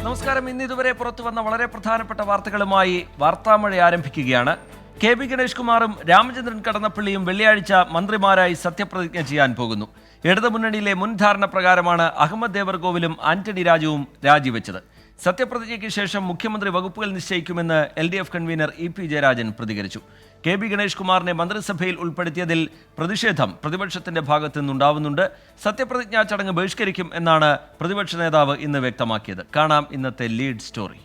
നമസ്കാരം. ഇതുവരെ പുറത്തു വന്ന വളരെ പ്രധാനപ്പെട്ട വാർത്തകളുമായി വാർത്താമഴ ആരംഭിക്കുകയാണ്. കെ.ബി. ഗണേഷ് കുമാറും രാമചന്ദ്രൻ കടന്നപ്പള്ളിയും വെള്ളിയാഴ്ച മന്ത്രിമാരായി സത്യപ്രതിജ്ഞ ചെയ്യാൻ പോകുന്നു. ഇടതുമുന്നണിയിലെ മുൻധാരണ പ്രകാരമാണ് അഹമ്മദ് ദേവർകോവിലും ആന്റണി രാജുവും രാജിവെച്ചത്. സത്യപ്രതിജ്ഞയ്ക്ക് ശേഷം മുഖ്യമന്ത്രി വകുപ്പുകൾ നിശ്ചയിക്കുമെന്ന് LDF കൺവീനർ EP ജയരാജൻ പ്രതികരിച്ചു. കെ.ബി. ഗണേഷ് കുമാറിനെ മന്ത്രിസഭയിൽ ഉൾപ്പെടുത്തിയതിൽ പ്രതിഷേധം പ്രതിപക്ഷത്തിന്റെ ഭാഗത്തു നിന്നുണ്ടാവുന്നുണ്ട്. സത്യപ്രതിജ്ഞാ ചടങ്ങ് ബഹിഷ്കരിക്കും എന്നാണ് പ്രതിപക്ഷ നേതാവ് ഇന്ന് വ്യക്തമാക്കിയത്. കാണാം ഇന്നത്തെ ലീഡ് സ്റ്റോറി.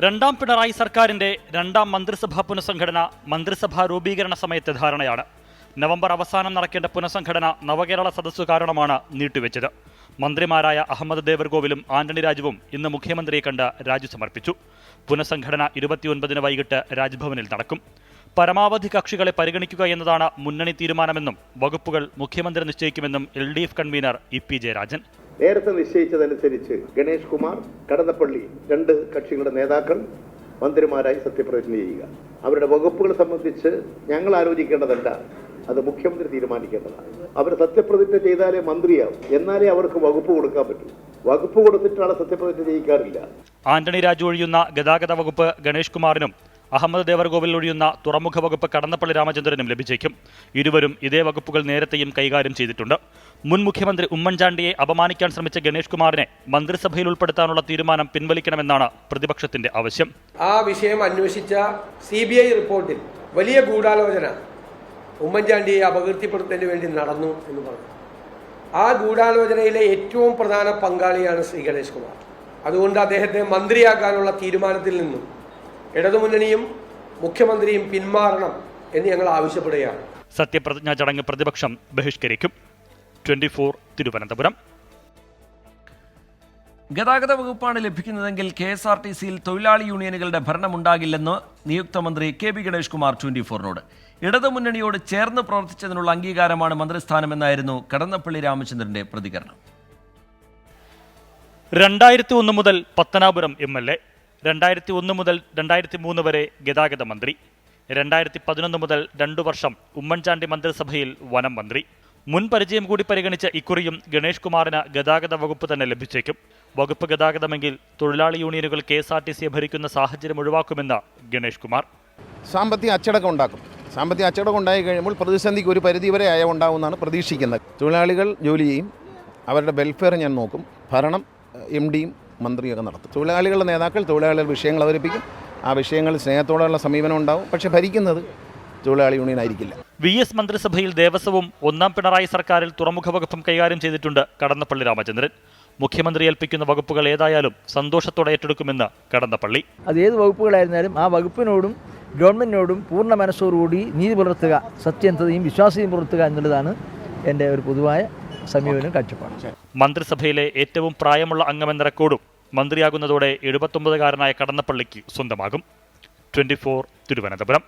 രണ്ടാം പിണറായി സർക്കാരിന്റെ രണ്ടാം മന്ത്രിസഭാ പുനഃസംഘടന മന്ത്രിസഭാ രൂപീകരണ സമയത്തെ ധാരണയാണ്. നവംബർ അവസാനം നടക്കേണ്ട പുനഃസംഘടന നവകേരള സദസ്സു കാരണമാണ് നീട്ടിവെച്ചത്. മന്ത്രിമാരായ അഹമ്മദ് ദേവർകോവിലും ആന്റണി രാജുവും ഇന്ന് മുഖ്യമന്ത്രിയെ കണ്ട് രാജി സമർപ്പിച്ചു. പുനഃസംഘടന 29-ന് വൈകിട്ട് രാജ്ഭവനിൽ നടക്കും. പരമാവധി കക്ഷികളെ പരിഗണിക്കുക എന്നതാണ് മുന്നണി തീരുമാനമെന്നും വകുപ്പുകൾ മുഖ്യമന്ത്രി നിശ്ചയിക്കുമെന്നും LDF കൺവീനർ EP ജയരാജൻ. നേരത്തെ നിശ്ചയിച്ചതനുസരിച്ച് ഗണേഷ് കുമാർ, കടന്നപ്പള്ളി രണ്ട് കക്ഷികളുടെ നേതാക്കൾ മന്ത്രിമാരായി സത്യപ്രതിജ്ഞ ചെയ്യുക. അവരുടെ വകുപ്പുകൾ സംബന്ധിച്ച് ഞങ്ങൾ ആലോചിക്കേണ്ടതല്ല, അത് മുഖ്യമന്ത്രി തീരുമാനിക്കേണ്ടതാണ്. അവർ സത്യപ്രതിജ്ഞ ചെയ്താലേ മന്ത്രിയാവും, എന്നാലേ അവർക്ക് വകുപ്പ് കൊടുക്കാൻ പറ്റൂ. വകുപ്പ് കൊടുത്തിട്ടാണ് സത്യപ്രതിജ്ഞ ചെയ്യിക്കാറില്ല. ആന്റണി രാജു ഒഴിയുന്ന ഗതാഗത വകുപ്പ് ഗണേഷ് കുമാറിനും അഹമ്മദ് ദേവർകോവിൽ ഒഴിയുന്ന തുറമുഖ വകുപ്പ് കടന്നപ്പള്ളി രാമചന്ദ്രനും ലഭിച്ചേക്കും. ഇരുവരും ഇതേ വകുപ്പുകൾ നേരത്തെയും കൈകാര്യം ചെയ്തിട്ടുണ്ട്. മുൻ മുഖ്യമന്ത്രി ഉമ്മൻചാണ്ടിയെ അപമാനിക്കാൻ ശ്രമിച്ച ഗണേഷ് കുമാറിനെ മന്ത്രിസഭയിൽ ഉൾപ്പെടുത്താനുള്ള തീരുമാനം പിൻവലിക്കണമെന്നാണ് പ്രതിപക്ഷത്തിന്റെ ആവശ്യം. ആ വിഷയം അന്വേഷിച്ച CBI റിപ്പോർട്ടിൽ വലിയ ഗൂഢാലോചന ഉമ്മൻചാണ്ടിയെ അപകീർത്തിപ്പെടുത്തുന്നതിന് വേണ്ടി നടന്നു എന്ന് പറഞ്ഞു. ആ ഗൂഢാലോചനയിലെ ഏറ്റവും പ്രധാന പങ്കാളിയാണ് ശ്രീ ഗണേഷ് കുമാർ. അതുകൊണ്ട് അദ്ദേഹത്തെ മന്ത്രിയാക്കാനുള്ള തീരുമാനത്തിൽ നിന്നും ഇടതുമുന്നണിയും മുഖ്യമന്ത്രിയും പിന്മാറണം എന്ന് ഞങ്ങൾ ആവശ്യപ്പെടുകയാണ്. സത്യപ്രതിജ്ഞാ ചടങ്ങ് പ്രതിപക്ഷം ബഹിഷ്കരിക്കും. 24 തിരുവനന്തപുരം. ഗതാഗത വകുപ്പാണ് ലഭിക്കുന്നതെങ്കിൽ KSRTCയിൽ തൊഴിലാളി യൂണിയനുകളുടെ ഭരണമുണ്ടാകില്ലെന്ന് നിയുക്ത മന്ത്രി കെ.ബി. ഗണേഷ് കുമാർ 24നോട്. ഇടതുമുന്നണിയോട് ചേർന്ന് പ്രവർത്തിച്ചതിനുള്ള അംഗീകാരമാണ് മന്ത്രിസ്ഥാനമെന്നായിരുന്നു കടന്നപ്പള്ളി രാമചന്ദ്രന്റെ പ്രതികരണം. 2001 മുതൽ പത്തനാപുരം MLA, 2001 മുതൽ 2003 വരെ ഗതാഗത മന്ത്രി, 2011 മുതൽ 2 വർഷം ഉമ്മൻചാണ്ടി മന്ത്രിസഭയിൽ വനം മന്ത്രി. മുൻ പരിചയം കൂടി പരിഗണിച്ച് ഇക്കുറിയും ഗണേഷ് കുമാറിന് ഗതാഗത വകുപ്പ് തന്നെ ലഭിച്ചേക്കും. വകുപ്പ് ഗതാഗതമെങ്കിൽ തൊഴിലാളി യൂണിയനുകൾ KSRTCയെ ഭരിക്കുന്ന സാഹചര്യം ഒഴിവാക്കുമെന്ന് ഗണേഷ് കുമാർ. സാമ്പത്തിക അച്ചടക്കം ഉണ്ടാക്കും. സാമ്പത്തിക അച്ചടക്കം ഉണ്ടായി കഴിയുമ്പോൾ പ്രതിസന്ധിക്ക് ഒരു പരിധിവരെ അയവുണ്ടാവുമെന്നാണ് പ്രതീക്ഷിക്കുന്നത്. തൊഴിലാളികൾ ജോലി ചെയ്യും, അവരുടെ വെൽഫെയർ ഞാൻ നോക്കും. ഭരണം MDയും മന്ത്രിയൊക്കെ നടത്തും. തൊഴിലാളികളുടെ നേതാക്കൾ തൊഴിലാളികളുടെ വിഷയങ്ങൾ അവതരിപ്പിക്കും. ആ വിഷയങ്ങളിൽ സ്നേഹത്തോടെയുള്ള സമീപനം ഉണ്ടാവും. പക്ഷേ ഭരിക്കുന്നത് തൊഴിലാളി യൂണിയൻ ആയിരിക്കില്ല. VS മന്ത്രിസഭയിൽ ദേവസ്വവും ഒന്നാം പിണറായി സർക്കാരിൽ തുറമുഖ വകുപ്പും കൈകാര്യം ചെയ്തിട്ടുണ്ട് കടന്നപ്പള്ളി രാമചന്ദ്രൻ. മുഖ്യമന്ത്രി ഏൽപ്പിക്കുന്ന വകുപ്പുകൾ ഏതായാലും സന്തോഷത്തോടെ ഏറ്റെടുക്കുമെന്ന് കടന്നപ്പള്ളി. അത് ഏത് വകുപ്പുകളായിരുന്നാലും ആ വകുപ്പിനോടും ഗവൺമെൻറ്റിനോടും പൂർണ്ണ മനസ്സോടുകൂടി നീതി പുലർത്തുക, സത്യസന്ധതയും വിശ്വാസ്യതയും പുലർത്തുക എന്നുള്ളതാണ് എൻ്റെ ഒരു പൊതുവായ സമീപനം, കാഴ്ചപ്പാട്. മന്ത്രിസഭയിലെ ഏറ്റവും പ്രായമുള്ള അംഗമെന്ന റെക്കോർഡും മന്ത്രിയാകുന്നതോടെ 79-കാരനായ കടന്നപ്പള്ളിക്ക് സ്വന്തമാകും. 24 തിരുവനന്തപുരം.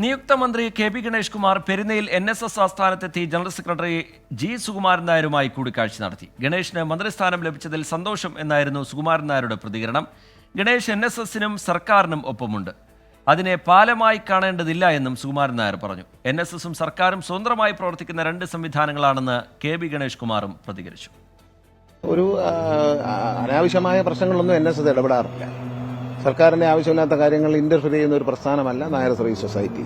നിയുക്ത മന്ത്രി കെ.ബി. ഗണേഷ് കുമാർ പെരുന്നയിൽ NSS ആസ്ഥാനത്തെത്തി ജനറൽ സെക്രട്ടറി G. സുകുമാരൻ നായരുമായി കൂടിക്കാഴ്ച നടത്തി. ഗണേഷിന് മന്ത്രിസ്ഥാനം ലഭിച്ചതിൽ സന്തോഷം എന്നായിരുന്നു സുകുമാരൻ നായരുടെ പ്രതികരണം. ഗണേഷ് NSSനും സർക്കാരിനും ഒപ്പമുണ്ട്, അതിനെ പാലമായി കാണേണ്ടതില്ല എന്നും സുകുമാരൻ നായർ പറഞ്ഞു. NSSും സർക്കാരും സ്വതന്ത്രമായി പ്രവർത്തിക്കുന്ന രണ്ട് സംവിധാനങ്ങളാണെന്ന് കെ.ബി. ഗണേഷ് കുമാറും പ്രതികരിച്ചു. ഒരു അനാവശ്യമായ പ്രശ്നങ്ങളൊന്നും NSS ഇടപെടാറില്ല. സർക്കാരിൻ്റെ ആവശ്യമില്ലാത്ത കാര്യങ്ങളിൽ ഇന്റർഫിയർ ചെയ്യുന്ന ഒരു പ്രസ്ഥാനമല്ല നായർ സർവീസ് സൊസൈറ്റി.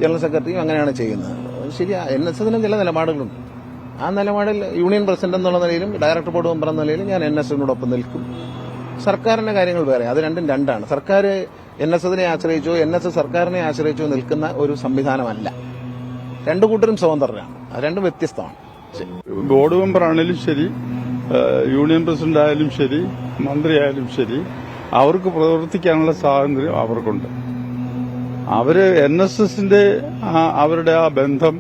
ജനറൽ സെക്രട്ടറിയും അങ്ങനെയാണ് ചെയ്യുന്നത്. ശരി, NSSനും ചില നിലപാടുകളുണ്ട്. ആ നിലപാടിൽ യൂണിയൻ പ്രസിഡന്റ് എന്നുള്ള നിലയിലും ഡയറക്ടർ ബോർഡ് മെമ്പർ എന്ന നിലയിലും ഞാൻ NSSനോടൊപ്പം നിൽക്കും. സർക്കാരിന്റെ കാര്യങ്ങൾ വേറെ, അത് രണ്ടും രണ്ടാണ്. സർക്കാർ NSSനെ ആശ്രയിച്ചോ NSS സർക്കാരിനെ ആശ്രയിച്ചോ നിൽക്കുന്ന ഒരു സംവിധാനമല്ല. രണ്ടു കൂട്ടരും സ്വതന്ത്രരാണ്, അത് രണ്ടും വ്യത്യസ്തമാണ്. ബോർഡ് മെമ്പർ ആണെങ്കിലും ശരി, യൂണിയൻ പ്രസിഡന്റ് ആയാലും ശരി, മന്ത്രിയായാലും ശരി, അവർക്ക് പ്രവർത്തിക്കാനുള്ള സ്വാതന്ത്ര്യം അവർക്കുണ്ട്. അവര് NSSന്റെ അവരുടെ ആ ബന്ധം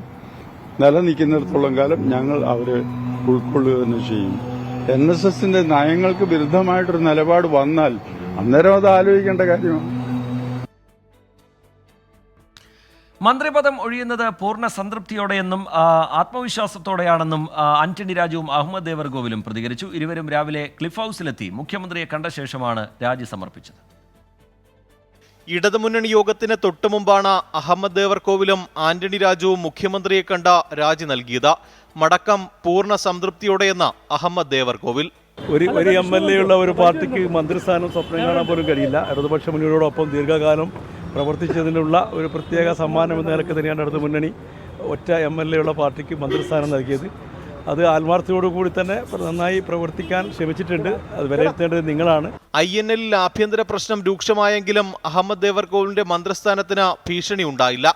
നിലനിൽക്കുന്നിടത്തോളം കാലം ഞങ്ങൾ അവരെ ഉൾക്കൊള്ളുക തന്നെ ചെയ്യും. NSSന്റെ നയങ്ങൾക്ക് വിരുദ്ധമായിട്ടൊരു നിലപാട് വന്നാൽ അന്നേരം അത് ആലോചിക്കേണ്ട കാര്യമാണ്. മന്ത്രിപദം ഒഴിയുന്നത് പൂർണ്ണ സംതൃപ്തിയോടെയെന്നും ആത്മവിശ്വാസത്തോടെയാണെന്നും ആന്റണി രാജുവും അഹമ്മദ് ദേവർകോവിലും പ്രതികരിച്ചു. ഇരുവരും രാവിലെ ക്ലിഫ് ഹൗസിലെത്തി മുഖ്യമന്ത്രിയെ കണ്ട ശേഷമാണ് രാജി സമർപ്പിച്ചത്. ഇടതുമുന്നണി യോഗത്തിന് തൊട്ടുമുമ്പാണ് അഹമ്മദ് ദേവർകോവിലും ആന്റണി രാജുവും മുഖ്യമന്ത്രിയെ കണ്ട രാജി നൽകിയത്. മടക്കം പൂർണ്ണ സംതൃപ്തിയോടെയെന്ന അഹമ്മദ് ദേവർകോവിൽ. ഒരു MLA ഉള്ള ഒരു പാർട്ടിക്ക് മന്ത്രിസ്ഥാനം സ്വപ്നം കാണാൻ പോലും കഴിയില്ല. ഇടതുപക്ഷ മുന്നണിയോടൊപ്പം ദീർഘകാലം പ്രവർത്തിച്ചതിനുള്ള ഒരു പ്രത്യേക സമ്മാനം എന്ന നിലക്ക് തന്നെയാണ് ഇടതു മുന്നണി ഒറ്റ MLA ഉള്ള പാർട്ടിക്ക് മന്ത്രിസ്ഥാനം നൽകിയത്. അത് ആത്മാർത്ഥതയോടുകൂടി തന്നെ നന്നായി പ്രവർത്തിക്കാൻ ശ്രമിച്ചിട്ടുണ്ട്. അത് വിലയിരുത്തേണ്ടത് നിങ്ങളാണ്. INL ആഭ്യന്തര പ്രശ്നം രൂക്ഷമായെങ്കിലും അഹമ്മദ് ദേവർകോവിലിന്റെ മന്ത്രിസ്ഥാനത്തിന് ഭീഷണി ഉണ്ടായില്ല.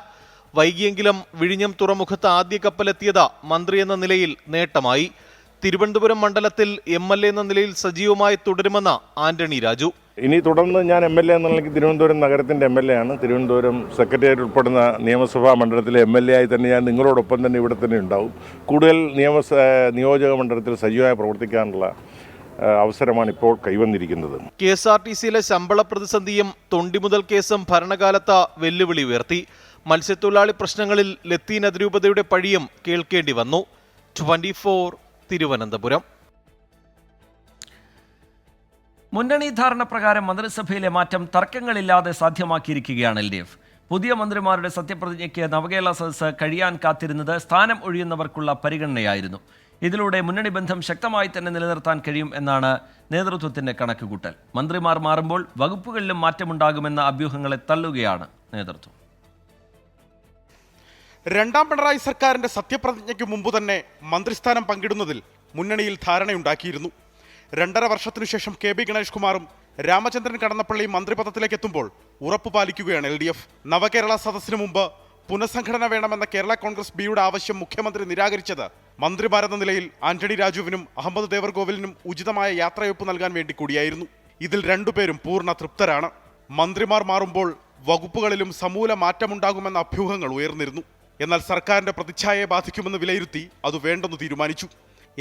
വൈകിയെങ്കിലും വിഴിഞ്ഞം തുറമുഖത്ത് ആദ്യ കപ്പലെത്തിയത് മന്ത്രി എന്ന നിലയിൽ നേട്ടമായി. തിരുവനന്തപുരം മണ്ഡലത്തിൽ MLA എന്ന നിലയിൽ സജീവമായി തുടരുമെന്ന് ആന്റണി രാജു. ഇനി തുടർന്ന് ഞാൻ MLA എന്ന നിലയ്ക്ക് തിരുവനന്തപുരം നഗരത്തിൻ്റെ MLA ആണ്. തിരുവനന്തപുരം സെക്രട്ടേറിയറ്റ് ഉൾപ്പെടുന്ന നിയമസഭാ മണ്ഡലത്തിലെ MLA ആയി തന്നെ ഞാൻ നിങ്ങളോടൊപ്പം തന്നെ ഇവിടെ തന്നെ ഉണ്ടാവും. കൂടുതൽ നിയോജക മണ്ഡലത്തിൽ സജീവമായി പ്രവർത്തിക്കാനുള്ള അവസരമാണ് ഇപ്പോൾ കൈവന്നിരിക്കുന്നത്. KSRTCയിലെ ശമ്പള പ്രതിസന്ധിയും തൊണ്ടിമുതൽ കേസും ഭരണകാലത്ത് വെല്ലുവിളി ഉയർത്തി. മത്സ്യത്തൊഴിലാളി പ്രശ്നങ്ങളിൽ ലത്തീൻ അതിരൂപതയുടെ പഴിയും കേൾക്കേണ്ടി വന്നു. 24 തിരുവനന്തപുരം. മുന്നണി ധാരണ പ്രകാരം മന്ത്രിസഭയിലെ മാറ്റം തർക്കങ്ങളില്ലാതെ സാധ്യമാക്കിയിരിക്കുകയാണ് LDF. പുതിയ മന്ത്രിമാരുടെ സത്യപ്രതിജ്ഞയ്ക്ക് നവകേരള സദസ്സ് കഴിയാൻ കാത്തിരുന്നത് സ്ഥാനം ഒഴിയുന്നവർക്കുള്ള പരിഗണനയായിരുന്നു. ഇതിലൂടെ മുന്നണി ബന്ധം ശക്തമായി തന്നെ നിലനിർത്താൻ കഴിയും എന്നാണ് നേതൃത്വത്തിന്റെ കണക്കുകൂട്ടൽ. മന്ത്രിമാർ മാറുമ്പോൾ വകുപ്പുകളിലും മാറ്റമുണ്ടാകുമെന്ന അഭ്യൂഹങ്ങളെ തള്ളുകയാണ് നേതൃത്വം. രണ്ടാം പിണറായി സർക്കാരിന്റെ സത്യപ്രതിജ്ഞയ്ക്ക് മുമ്പ് തന്നെ മന്ത്രിസ്ഥാനം പങ്കിടുന്നതിൽ മുന്നണിയിൽ ധാരണയുണ്ടാക്കിയിരുന്നു. 2.5 വർഷത്തിനു ശേഷം KB ഗണേഷ് കുമാറും രാമചന്ദ്രൻ കടന്നപ്പള്ളിയും മന്ത്രിപദത്തിലേക്ക് എത്തുമ്പോൾ ഉറപ്പു പാലിക്കുകയാണ് LDF. നവകേരള സദസ്സിന് മുമ്പ് പുനഃസംഘടന വേണമെന്ന കേരള കോൺഗ്രസ് ബിയുടെ ആവശ്യം മുഖ്യമന്ത്രി നിരാകരിച്ചത് മന്ത്രിമാരെന്ന നിലയിൽ ആന്റണി രാജുവിനും അഹമ്മദ് ദേവർകോവിലിനും ഉചിതമായ യാത്രയൊപ്പ് നൽകാൻ വേണ്ടി കൂടിയായിരുന്നു. ഇതിൽ രണ്ടുപേരും പൂർണ്ണ തൃപ്തരാണ്. മന്ത്രിമാർ മാറുമ്പോൾ വകുപ്പുകളിലും സമൂല മാറ്റമുണ്ടാകുമെന്ന അഭ്യൂഹങ്ങൾ ഉയർന്നിരുന്നു. എന്നാൽ സർക്കാരിന്റെ പ്രതിച്ഛായയെ ബാധിക്കുമെന്ന് വിലയിരുത്തി അത് വേണ്ടെന്ന് തീരുമാനിച്ചു.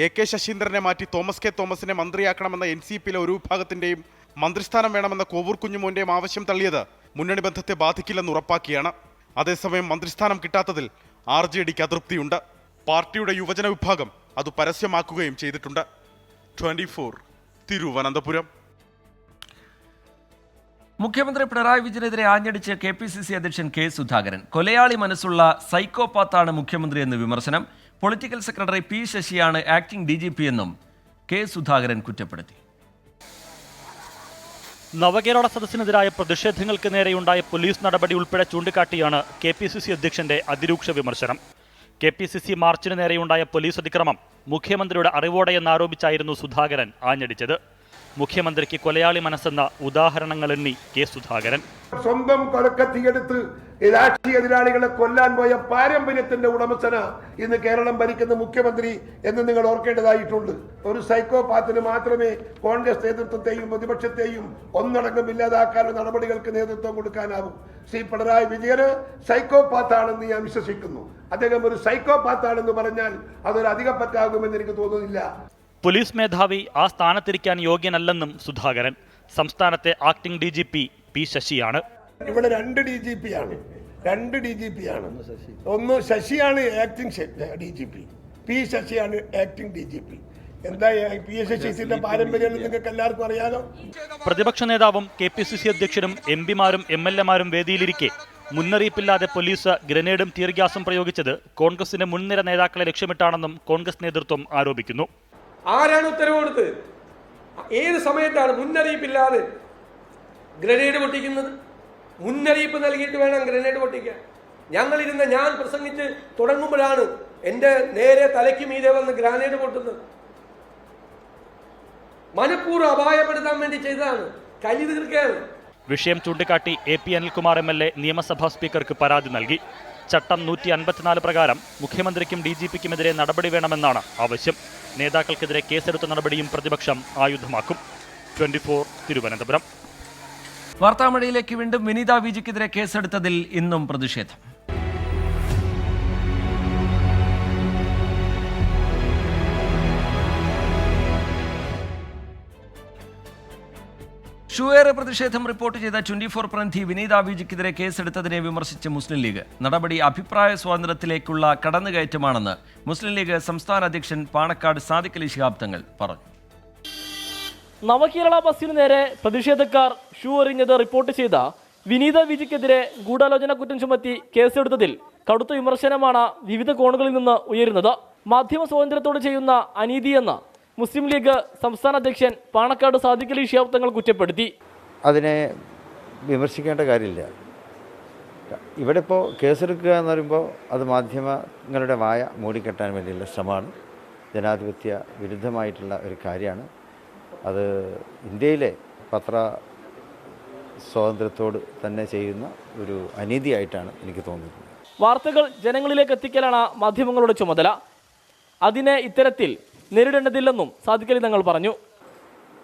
AK ശശീന്ദ്രനെ മാറ്റി തോമസ് K തോമസിനെ മന്ത്രിയാക്കണമെന്ന NCPയിലെ ഒരു വിഭാഗത്തിന്റെയും മന്ത്രിസ്ഥാനം വേണമെന്ന കോവൂർ കുഞ്ഞുമോന്റെയും ആവശ്യം തള്ളിയത് മുന്നണി ബന്ധത്തെ ബാധിക്കില്ലെന്ന് ഉറപ്പാക്കിയാണ്. അതേസമയം മന്ത്രിസ്ഥാനം കിട്ടാത്തതിൽ RJDക്ക് അതൃപ്തിയുണ്ട്. പാർട്ടിയുടെ യുവജന വിഭാഗം അത് പരസ്യമാക്കുകയും ചെയ്തിട്ടുണ്ട്. 24 തിരുവനന്തപുരം. മുഖ്യമന്ത്രി പിണറായി വിജയനെതിരെ ആഞ്ഞടിച്ച് KPCC അധ്യക്ഷൻ K സുധാകരൻ. കൊലയാളി മനസ്സുള്ള സൈക്കോപാത്താണ് മുഖ്യമന്ത്രി എന്ന് വിമർശനം. പൊളിറ്റിക്കൽ സെക്രട്ടറി P ശശിയാണ് ആക്ടിംഗ് DGP എന്നും K സുധാകരൻ കുറ്റപ്പെടുത്തി. നവകേരള സദസ്സിനെതിരായ പ്രതിഷേധങ്ങൾക്ക് നേരെയുണ്ടായ പോലീസ് നടപടി ഉൾപ്പെടെ ചൂണ്ടിക്കാട്ടിയാണ് KPCC അധ്യക്ഷന്റെ അതിരൂക്ഷ വിമർശനം. KPCC മാർച്ചിന് നേരെയുണ്ടായ പോലീസ് അതിക്രമം മുഖ്യമന്ത്രിയുടെ അറിവോടെയെന്നാരോപിച്ചായിരുന്നു സുധാകരൻ ആഞ്ഞടിച്ചത്. മുഖ്യമന്ത്രിക്ക് കൊലയാളി മനസ്സെന്ന ഉദാഹരണങ്ങൾ എണ്ണി K സുധാകരൻ. സ്വന്തം കൊലക്കത്തിയെടുത്ത് രാഷ്ട്രീയ എതിരാളികളെ കൊല്ലാൻ പോയ പാരമ്പര്യത്തിന്റെ ഉടമസ്ഥന ഇന്ന് കേരളം ഭരിക്കുന്ന മുഖ്യമന്ത്രി എന്ന് നിങ്ങൾ ഓർക്കേണ്ടതായിട്ടുണ്ട്. ഒരു സൈക്കോപാത്തിന് മാത്രമേ കോൺഗ്രസ് നേതൃത്വത്തെയും പ്രതിപക്ഷത്തെയും ഒന്നടങ്കം ഇല്ലാതാക്കാനുള്ള നടപടികൾക്ക് നേതൃത്വം കൊടുക്കാനാവും. ശ്രീ പിണറായി വിജയന് സൈക്കോപാത്താണെന്ന് ഞാൻ വിശ്വസിക്കുന്നു. അദ്ദേഹം ഒരു സൈക്കോപാത്താണെന്ന് പറഞ്ഞാൽ അതൊരു അധികപ്പറ്റാകുമെന്ന് എനിക്ക് തോന്നുന്നില്ല. പോലീസ് മേധാവി ആ സ്ഥാനത്തിരിക്കാൻ യോഗ്യനല്ലെന്നും സുധാകരൻ. സംസ്ഥാനത്തെ ആക്ടിംഗ് DGP P ശശിയാണ്. ഇവിടെ 2 DGP ആണ്. ഒന്ന് ശശിയാണ് ആക്ടിംഗ് DGP, P ശശിയാണ് ആക്ടിംഗ് DGP. എന്താ P ശശിയുടെ പാരമ്പര്യം നിങ്ങൾക്ക് എല്ലാവർക്കും അറിയാലോ. പ്രതിപക്ഷ നേതാവും KPCC അധ്യക്ഷനും MPമാരും MLAമാരും വേദിയിലിരിക്കെ മുന്നറിയിപ്പില്ലാതെ പോലീസ് ഗ്രനേഡും ടീർ ഗ്യാസും പ്രയോഗിച്ചത് കോൺഗ്രസിന്റെ മുൻനിര നേതാക്കളെ ലക്ഷ്യമിട്ടാണെന്നും കോൺഗ്രസ് നേതൃത്വം ആരോപിക്കുന്നു. ആരാണ് ഉത്തരവ് കൊടുത്തത്? ഏത് സമയത്താണ് മുന്നറിയിപ്പില്ലാതെ ഗ്രനേഡ് പൊട്ടിക്കുന്നത്? മുന്നറിയിപ്പ് നൽകിയിട്ട് വേണം ഗ്രനേഡ് പൊട്ടിക്കാൻ. ഞാൻ പ്രസംഗിച്ച് തുടങ്ങുമ്പോഴാണ് എൻ്റെ നേരെ തലയ്ക്ക് മീതെ വന്ന് ഗ്രനേഡ് പൊട്ടുന്നത്. മനഃപൂർവ്വം അപായപ്പെടുത്താൻ വേണ്ടി ചെയ്തതാണ്, കലി തീർക്കുകയാണ്. വിഷയം ചൂണ്ടിക്കാട്ടി AP അനിൽകുമാർ MLA നിയമസഭാ സ്പീക്കർക്ക് പരാതി നൽകി. ചട്ടം 154 പ്രകാരം മുഖ്യമന്ത്രിക്കും DGPക്കുമെതിരെ നടപടി വേണമെന്നാണ് ആവശ്യം. നേതാക്കൾക്കെതിരെ കേസെടുത്ത നടപടിയും പ്രതിപക്ഷം ആയുധമാക്കും. 24 തിരുവനന്തപുരം. വാർത്താമഴയിലേക്ക് വീണ്ടും വിനീത വിജിക്കെതിരെ കേസെടുത്തതിൽ ഇന്നും പ്രതിഷേധം. ഷുവേറെ പ്രതിഷേധം റിപ്പോർട്ട് ചെയ്ത 24 പ്രതിനിധി വിനീത വിജിക്കെതിരെ കേസെടുത്തതിനെ വിമർശിച്ച് മുസ്ലിം ലീഗ്. നടപടി അഭിപ്രായ സ്വാതന്ത്ര്യത്തിലേക്കുള്ള കടന്നുകയറ്റമാണെന്ന് മുസ്ലിം ലീഗ് സംസ്ഥാന അധ്യക്ഷൻ പാണക്കാട് സാദിഖ് അലി ശിഹാബ് തങ്ങൾ പറഞ്ഞു. നവകേരള ബസ്സിന് നേരെ പ്രതിഷേധക്കാർ ഷൂ എറിഞ്ഞത് റിപ്പോർട്ട് ചെയ്ത വിനീത വിജിക്കെതിരെ ഗൂഢാലോചന കുറ്റം ചുമത്തി കേസെടുത്തതിൽ കടുത്ത വിമർശനമാണ് വിവിധ കോണുകളിൽ നിന്ന് ഉയരുന്നത്. മാധ്യമ സ്വാതന്ത്ര്യത്തോട് ചെയ്യുന്ന അനീതിയെന്ന് മുസ്ലിം ലീഗ് സംസ്ഥാന അധ്യക്ഷൻ പാണക്കാട് സാദിഖ് അലി ശിഹാബ് തങ്ങൾ കുറ്റപ്പെടുത്തി. അതിനെ വിമർശിക്കേണ്ട കാര്യമില്ല. ഇവിടെ ഇപ്പോൾ കേസെടുക്കുക എന്ന് പറയുമ്പോൾ അത് മാധ്യമങ്ങളുടെ വായ മൂടിക്കെട്ടാൻ വേണ്ടിയുള്ള ശ്രമമാണ്. ജനാധിപത്യ വിരുദ്ധമായിട്ടുള്ള ഒരു കാര്യമാണ്. അത് ഇന്ത്യയിലെ പത്ര സ്വാതന്ത്ര്യത്തോട് തന്നെ ചെയ്യുന്ന ഒരു അനീതിയായിട്ടാണ് എനിക്ക് തോന്നുന്നത്. വാർത്തകൾ ജനങ്ങളിലേക്ക് എത്തിക്കലാണ് മാധ്യമങ്ങളുടെ ചുമതല. അതിനെ ഇത്തരത്തിൽ നേരിടേണ്ടതില്ലെന്നും സാദിഖ് അലി തങ്ങൾ പറഞ്ഞു.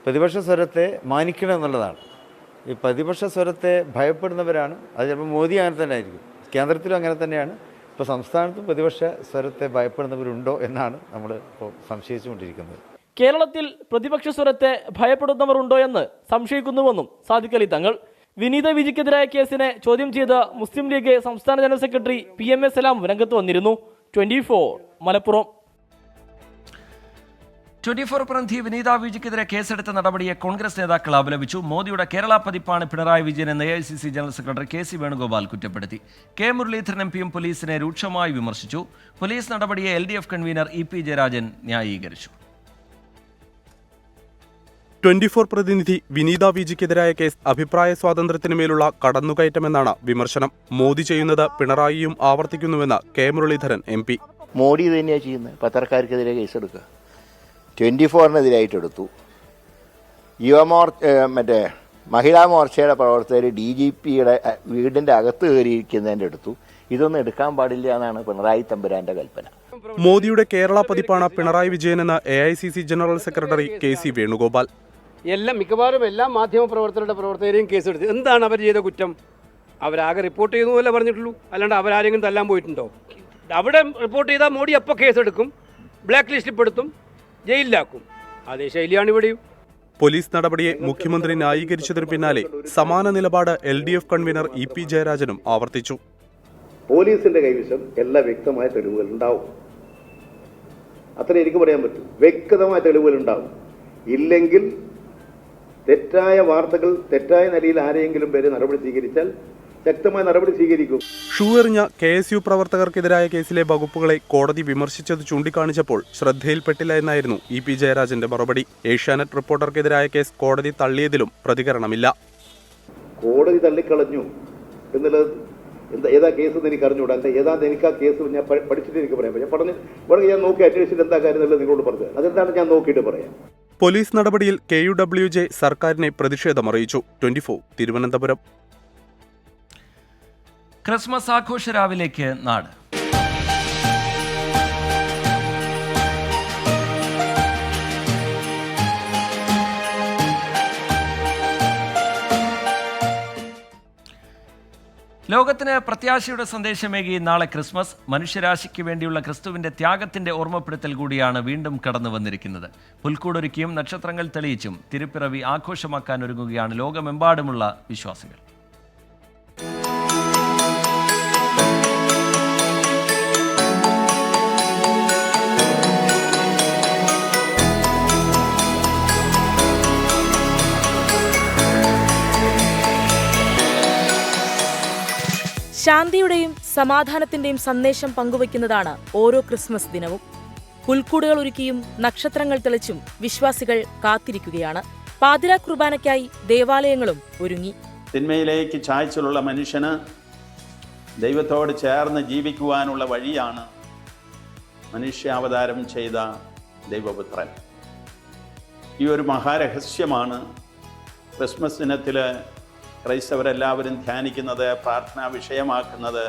പ്രതിപക്ഷ സ്വരത്തെ മാനിക്കണം എന്നുള്ളതാണ്. ഈ പ്രതിപക്ഷ സ്വരത്തെ ഭയപ്പെടുന്നവരാണ്. അത് ചിലപ്പോൾ മോദി അങ്ങനെ തന്നെ ആയിരിക്കും, കേന്ദ്രത്തിലും അങ്ങനെ തന്നെയാണ്. ഇപ്പോൾ സംസ്ഥാനത്തും പ്രതിപക്ഷ സ്വരത്തെ ഭയപ്പെടുന്നവരുണ്ടോ എന്നാണ് നമ്മൾ ഇപ്പോൾ സംശയിച്ചുകൊണ്ടിരിക്കുന്നത്. കേരളത്തിൽ പ്രതിപക്ഷ സ്വരത്തെ ഭയപ്പെടുന്നവർ ഉണ്ടോ എന്ന് സംശയിക്കുന്നുവെന്നും സാദിഖ് അലി തങ്ങൾ. വിനീത വിജിക്കെതിരായ കേസിനെ ചോദ്യം ചെയ്ത് മുസ്ലിം ലീഗ് സംസ്ഥാന ജനറൽ സെക്രട്ടറി PMA സലാം രംഗത്ത് വന്നിരുന്നു. 24 മലപ്പുറം. 24 പ്രതിനിധി വിനീത വിജിക്കെതിരെ കേസെടുത്ത നടപടിയെ കോൺഗ്രസ് നേതാക്കൾ അപലപിച്ചു. മോദിയുടെ കേരള പതിപ്പാണ് പിണറായി വിജയൻ എന്ന് AICC general secretary KC Venugopal കുറ്റപ്പെടുത്തി. K മുരളീധരൻ MPയും പോലീസിനെ രൂക്ഷമായി വിമർശിച്ചു. പോലീസ് നടപടിയെ LDF കൺവീനർ EP ജയരാജൻ ന്യായീകരിച്ചു. 24 പ്രതിനിധി വിനീത വിജിക്കെതിരായ കേസ് അഭിപ്രായ സ്വാതന്ത്ര്യത്തിന് മേലുള്ള കടന്നുകയറ്റമെന്നാണ് വിമർശനം. മോദി ചെയ്യുന്നത് പിണറായിയും ആവർത്തിക്കുന്നുവെന്ന് K മുരളീധരൻ MP. മോഡി ഇത് തന്നെയാണ് ചെയ്യുന്നത്. പത്രക്കാർക്കെതിരെ കേസെടുക്കുക. 24-നെതിരായിട്ട് എടുത്തു. മറ്റേ മഹിളാ മോർച്ചയുടെ പ്രവർത്തകർ DGPയുടെ വീടിൻ്റെ അകത്ത് കയറിയിരിക്കുന്നതിൻ്റെ എടുത്തു. ഇതൊന്നും എടുക്കാൻ പാടില്ല എന്നാണ് പിണറായി തമ്പുരാന്റെ കൽപ്പന. മോദിയുടെ കേരള പതിപ്പാണ് പിണറായി വിജയനെന്ന് AICC general secretary KC Venugopal. മിക്കവാറും എല്ലാ മാധ്യമ പ്രവർത്തകരെയും കേസെടുത്ത് എന്താണ് അവർ ചെയ്ത കുറ്റം? അവരാകെ റിപ്പോർട്ട് ചെയ്യുന്നു അല്ലേ പറഞ്ഞിട്ടുള്ളൂ, അല്ലാണ്ട് അവരാരെങ്കിലും തല്ലാൻ പോയിട്ടുണ്ടോ? അവിടെ റിപ്പോർട്ട് ചെയ്താൽ മോഡി അപ്പോൾ കേസെടുക്കും, ബ്ലാക്ക് ലിസ്റ്റിൽ പെടുത്തും, ജയിലിലാക്കും. അതേ ശൈലിയാണ് ഇവിടെയും. പോലീസ് നടപടിയെ മുഖ്യമന്ത്രി ന്യായീകരിച്ചതിനു പിന്നാലെ സമാന നിലപാട് LDF കൺവീനർ EP ജയരാജനും ആവർത്തിച്ചു. പോലീസിന്റെ കൈവശം എല്ലാ വ്യക്തമായ തെളിവുകൾ ഉണ്ടാവും. അത്ര എനിക്ക് പറയാൻ പറ്റും. വ്യക്തമായ തെളിവുകൾ ഉണ്ടാവും. ഇല്ലെങ്കിൽ തെറ്റായ വാർത്തകൾ തെറ്റായ നിലയിൽ ആരെങ്കിലും പേര് നടപടി സ്വീകരിച്ചാൽ ശക്തമായ നടപടി സ്വീകരിക്കും. ഷൂ എറിഞ്ഞ KSU പ്രവർത്തകർക്കെതിരായ കേസിലെ വകുപ്പുകളെ കോടതി വിമർശിച്ചത് ചൂണ്ടിക്കാണിച്ചപ്പോൾ ശ്രദ്ധയിൽപ്പെട്ടില്ല എന്നായിരുന്നു EP ജയരാജന്റെ മറുപടി. ഏഷ്യാനെറ്റ് റിപ്പോർട്ടർക്കെതിരായ കേസ് കോടതി തള്ളിയതിലും പ്രതികരണമില്ല. കോടതി തള്ളിക്കളഞ്ഞു എന്നുള്ളത് ഏതാ കേസ് എന്ന് എനിക്ക് അറിഞ്ഞുകൂടാ. ഏതാണ്ട് എനിക്ക് ആ കേസ് ഞാൻ പഠിച്ചിട്ട് എനിക്ക് പറയാം. ഞാൻ പറഞ്ഞു ഞാൻ നോക്കി അന്വേഷിച്ചിട്ട് എന്താ കാര്യം എന്നുള്ളത് നിങ്ങളോട് പറഞ്ഞു. അതെന്താണ് ഞാൻ നോക്കിയിട്ട് പറയാം. പോലീസ് നടപടിയിൽ KUWJ സർക്കാരിനെ പ്രതിഷേധമറിയിച്ചു. 24 തിരുവനന്തപുരം. ക്രിസ്മസ് ആഘോഷ രാവിലേക്ക് നാട്. ലോകത്തിന് പ്രത്യാശയുടെ സന്ദേശമേകി നാളെ ക്രിസ്മസ്. മനുഷ്യരാശിക്ക് വേണ്ടിയുള്ള ക്രിസ്തുവിന്റെ ത്യാഗത്തിന്റെ ഓർമ്മപ്പെടുത്തൽ കൂടിയാണ് വീണ്ടും കടന്നു വന്നിരിക്കുന്നത്. പുൽക്കൂടൊരുക്കിയും നക്ഷത്രങ്ങൾ തെളിയിച്ചും തിരുപ്പിറവി ആഘോഷമാക്കാൻ ഒരുങ്ങുകയാണ് ലോകമെമ്പാടുമുള്ള വിശ്വാസികൾ. ശാന്തിയുടെയും സമാധാനത്തിന്റെയും സന്ദേശം പങ്കുവയ്ക്കുന്നതാണ് ഓരോ ക്രിസ്മസ് ദിനവും. പുൽക്കൂടുകൾ ഒരുക്കിയും നക്ഷത്രങ്ങൾ തെളിച്ചും വിശ്വാസികൾ കാത്തിരിക്കുകയാണ്. പാതിരാ കുർബാനയ്ക്കായി ദേവാലയങ്ങളും ഒരുങ്ങി. തിന്മയിലേക്ക് ചായ്ച്ചിലുള്ള മനുഷ്യന് ദൈവത്തോട് ചേർന്ന് ജീവിക്കുവാനുള്ള വഴിയാണ് മനുഷ്യാവതാരം ചെയ്ത ദൈവപുത്രൻ. ഈ ഒരു മഹാരഹസ്യമാണ് ക്രിസ്മസ് ദിനത്തിൽ ക്രൈസ്തവരെല്ലാവരും ധ്യാനിക്കുന്നത്, പ്രാർത്ഥനാ വിഷയമാക്കുന്നത്,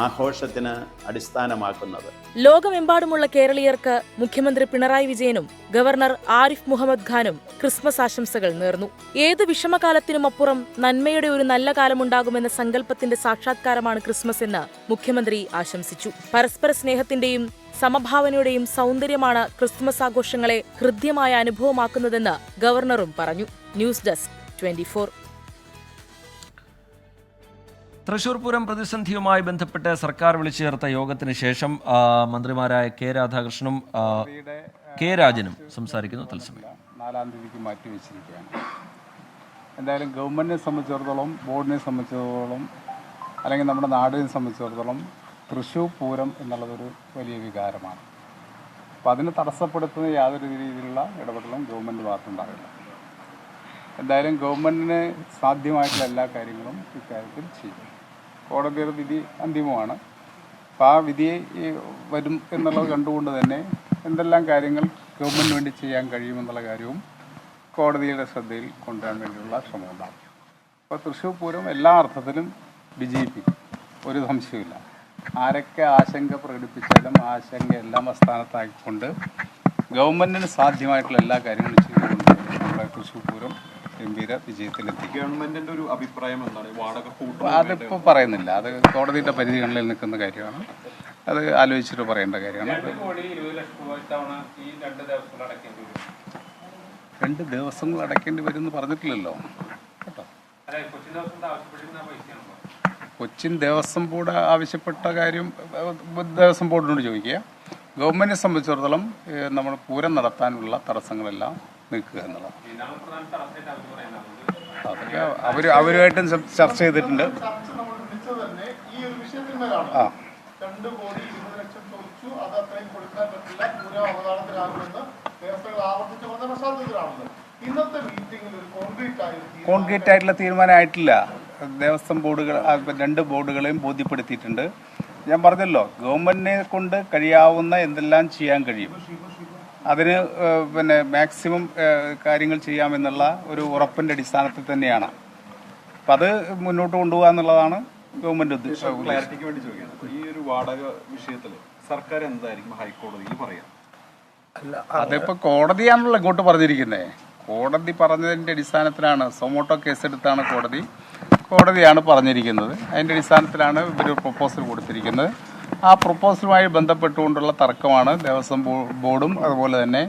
ആഘോഷത്തിന് അടിസ്ഥാനമാക്കുന്നത്. ലോകമെമ്പാടുമുള്ള കേരളീയർക്ക് മുഖ്യമന്ത്രി പിണറായി വിജയനും ഗവർണർ ആരിഫ് മുഹമ്മദ് ഖാനും ക്രിസ്മസ് ആശംസകൾ നേർന്നു. ഏത് വിഷമകാലത്തിനുമപ്പുറം നന്മയുടെ ഒരു നല്ല കാലമുണ്ടാകുമെന്ന സങ്കല്പത്തിന്റെ സാക്ഷാത്കാരമാണ് ക്രിസ്മസ് എന്ന് മുഖ്യമന്ത്രി ആശംസിച്ചു. പരസ്പര സ്നേഹത്തിന്റെയും സമഭാവനയുടെയും സൗന്ദര്യമാണ് ക്രിസ്മസ് ആഘോഷങ്ങളെ ഹൃദ്യമായ അനുഭവമാക്കുന്നതെന്ന് ഗവർണറും പറഞ്ഞു. News desk 24. തൃശൂർ പൂരം പ്രതിസന്ധിയുമായി ബന്ധപ്പെട്ട് സർക്കാർ വിളിച്ചു ചേർത്ത യോഗത്തിന് ശേഷം മന്ത്രിമാരായ K രാധാകൃഷ്ണനും K രാജനും സംസാരിക്കുന്നു. തത്സമയം 4-ാം തീയതിക്ക് മാറ്റിവെച്ചിരിക്കുകയാണ്. എന്തായാലും ഗവൺമെൻറ്റിനെ സംബന്ധിച്ചിടത്തോളം, ബോർഡിനെ സംബന്ധിച്ചിടത്തോളം, അല്ലെങ്കിൽ നമ്മുടെ നാടിനെ സംബന്ധിച്ചിടത്തോളം തൃശ്ശൂർ പൂരം എന്നുള്ളതൊരു വലിയ വികാരമാണ്. അപ്പോൾ അതിന് തടസ്സപ്പെടുത്തുന്ന യാതൊരു രീതിയിലുള്ള ഇടപെടലും ഗവൺമെൻറ് ഭാഗത്തുണ്ടാകില്ല. എന്തായാലും ഗവൺമെൻറ്റിന് സാധ്യമായിട്ടുള്ള എല്ലാ കാര്യങ്ങളും ഇക്കാര്യത്തിൽ ചെയ്യും. കോടതിയുടെ വിധി അന്തിമമാണ്. അപ്പോൾ ആ വിധി വരും എന്നുള്ളത് കണ്ടുകൊണ്ട് തന്നെ എന്തെല്ലാം കാര്യങ്ങൾ ഗവൺമെൻറ്റിന് വേണ്ടി ചെയ്യാൻ കഴിയുമെന്നുള്ള കാര്യവും കോടതിയുടെ ശ്രദ്ധയിൽ കൊണ്ടുവരാൻ വേണ്ടിയുള്ള ശ്രമം ഉണ്ടാകും. അപ്പോൾ തൃശ്ശൂർ പൂരം എല്ലാ അർത്ഥത്തിലും വിജയിപ്പിക്കും, ഒരു സംശയമില്ല. ആരൊക്കെ ആശങ്ക പ്രകടിപ്പിച്ചാലും ആശങ്കയെല്ലാം അസ്ഥാനത്താക്കിക്കൊണ്ട് ഗവൺമെൻറ്റിന് സാധ്യമായിട്ടുള്ള എല്ലാ കാര്യങ്ങളും ചെയ്തുകൊണ്ട് നമ്മുടെ തൃശ്ശൂർ പൂരം ഗംഭീര വിജയത്തിലെത്തി. ഗവൺമെന്റിന്റെ ഒരു അഭിപ്രായം എന്താണ്? വാടക അതിപ്പോൾ പറയുന്നില്ല, അത് കോടതിയുടെ പരിധികളിൽ നിൽക്കുന്ന കാര്യമാണ്. അത് ആലോചിച്ചിട്ട് പറയേണ്ട കാര്യമാണ്. 2 ദിവസങ്ങൾ അടയ്ക്കേണ്ടി വരും എന്ന് പറഞ്ഞിട്ടില്ലല്ലോ കേട്ടോ. കൊച്ചിൻ ദേവസ്വം ബോർഡ് ആവശ്യപ്പെട്ട കാര്യം ദേവസ്വം ബോർഡിനോട് ചോദിക്കുക. ഗവൺമെന്റിനെ സംബന്ധിച്ചിടത്തോളം നമ്മൾ പൂരം നടത്താനുള്ള തടസ്സങ്ങളെല്ലാം നീക്കുക എന്നുള്ളത്. അതൊക്കെ അവരുമായിട്ടും ചർച്ച ചെയ്തിട്ടുണ്ട്. ആ 2 കോടി 20 ലക്ഷം ചോദിച്ചു, അത് അത്രയും കൊടുക്കാൻ പറ്റില്ല, പൂരം അവതാളത്തിലാകുമെന്ന് വ്യവസ്ഥകൾ ആവർത്തിച്ചു വന്ന പശ്ചാത്തലത്തിലാണുള്ളത്. ഇന്നത്തെ മീറ്റിംഗിൽ ഒരു കോൺക്രീറ്റ് ആയിട്ടുള്ള തീരുമാനമായിട്ടില്ല. ദേവസ്വം ബോർഡുകൾ 2 ബോർഡുകളെയും ബോധ്യപ്പെടുത്തിയിട്ടുണ്ട്. ഞാൻ പറഞ്ഞല്ലോ, ഗവൺമെന്റിനെ കൊണ്ട് കഴിയാവുന്ന എന്തെല്ലാം ചെയ്യാൻ കഴിയും അതിന് പിന്നെ മാക്സിമം കാര്യങ്ങൾ ചെയ്യാമെന്നുള്ള ഒരു ഉറപ്പിൻ്റെ അടിസ്ഥാനത്തിൽ തന്നെയാണ്. അപ്പം അത് മുന്നോട്ട് കൊണ്ടുപോകുക എന്നുള്ളതാണ് ഗവൺമെന്റ് ഉദ്ദേശം. ക്ലാരിറ്റിക്ക് വേണ്ടി ചോദിക്കുന്നത്, ഈ ഒരു വാടക വിഷയത്തിൽ സർക്കാർ എന്തായിരിക്കും ഹൈക്കോടതിയിൽ പറയാം? അതിപ്പോൾ കോടതിയാണല്ലോ ഇങ്ങോട്ട് പറഞ്ഞിരിക്കുന്നത്. കോടതി പറഞ്ഞതിൻ്റെ അടിസ്ഥാനത്തിലാണ്, സൊമോട്ടോ കേസെടുത്താണ് കോടതിയാണ് പറഞ്ഞിരിക്കുന്നത്. അതിൻ്റെ അടിസ്ഥാനത്തിലാണ് ഇവർ പ്രപ്പോസൽ കൊടുത്തിരിക്കുന്നത്. ആ പ്രപ്പോസലുമായി ബന്ധപ്പെട്ടുകൊണ്ടുള്ള തർക്കമാണ് ദേവസ്വം ബോർഡും അതുപോലെ തന്നെ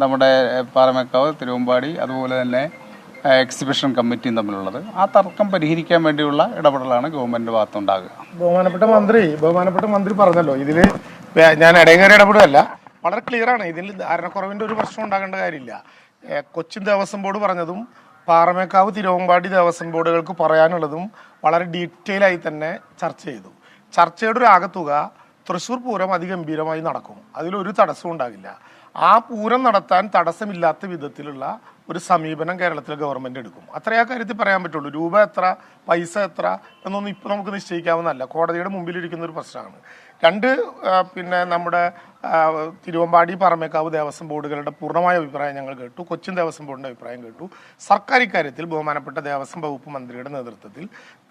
നമ്മുടെ പാറമേക്കാവ്, തിരുവമ്പാടി, അതുപോലെ തന്നെ എക്സിബിഷൻ കമ്മിറ്റിയും തമ്മിലുള്ളത്. ആ തർക്കം പരിഹരിക്കാൻ വേണ്ടിയുള്ള ഇടപെടലാണ് ഗവൺമെൻറ് ഭാഗത്തുണ്ടാകുക. ബഹുമാനപ്പെട്ട മന്ത്രി പറഞ്ഞല്ലോ, ഇതിൽ ഞാൻ ഇടയങ്ങേറി ഇടപെടുകയല്ല, വളരെ ക്ലിയറാണ്. ഇതിൽ ധാരണക്കുറവിൻ്റെ ഒരു പ്രശ്നം ഉണ്ടാകേണ്ട കാര്യമില്ല. കൊച്ചിൻ ദേവസ്വം ബോർഡ് പറഞ്ഞതും പാറമേക്കാവ്, തിരുവമ്പാടി ദേവസ്വം ബോർഡുകൾക്ക് പറയാനുള്ളതും വളരെ ഡീറ്റെയിൽ ആയി തന്നെ ചർച്ച ചെയ്തു. ചർച്ചയുടെ ഒരു ആകത്തുക തൃശ്ശൂർ പൂരം അതിഗംഭീരമായി നടക്കും, അതിലൊരു തടസ്സവും ഉണ്ടാകില്ല. ആ പൂരം നടത്താൻ തടസ്സമില്ലാത്ത വിധത്തിലുള്ള ഒരു സമീപനം കേരളത്തിലെ ഗവൺമെന്റ് എടുക്കും. അത്രേ ആ കാര്യത്തിൽ പറയാൻ പറ്റുള്ളൂ. രൂപ എത്ര, പൈസ എത്ര എന്നൊന്നും ഇപ്പം നമുക്ക് നിശ്ചയിക്കാവുന്നതല്ല, കോടതിയുടെ മുമ്പിലിരിക്കുന്ന ഒരു പ്രശ്നമാണ്. പിന്നെ നമ്മുടെ തിരുവമ്പാടി, പാറമേക്കാവ് ദേവസ്വം ബോർഡുകളുടെ പൂർണ്ണമായ അഭിപ്രായം ഞങ്ങൾ കേട്ടു. കൊച്ചിൻ ദേവസ്വം ബോർഡിൻ്റെ അഭിപ്രായം കേട്ടു. സർക്കാർ ഇക്കാര്യത്തിൽ ബഹുമാനപ്പെട്ട ദേവസ്വം വകുപ്പ് മന്ത്രിയുടെ നേതൃത്വത്തിൽ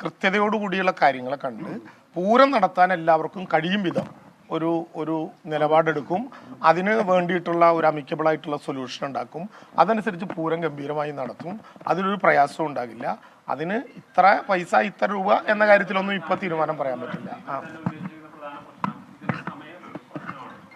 കൃത്യതയോടുകൂടിയുള്ള കാര്യങ്ങളെ കണ്ട് പൂരം നടത്താൻ എല്ലാവർക്കും കഴിയും വിധം ഒരു നിലപാടെടുക്കും. അതിന് വേണ്ടിയിട്ടുള്ള ഒരു അമിക്കബിൾ ആയിട്ടുള്ള സൊല്യൂഷൻ ഉണ്ടാക്കും. അതനുസരിച്ച് പൂരം ഗംഭീരമായി നടത്തും. അതിലൊരു പ്രയാസവും ഉണ്ടാകില്ല. അതിന് ഇത്ര പൈസ, ഇത്ര രൂപ എന്ന കാര്യത്തിലൊന്നും ഇപ്പം തീരുമാനം പറയാൻ പറ്റില്ല.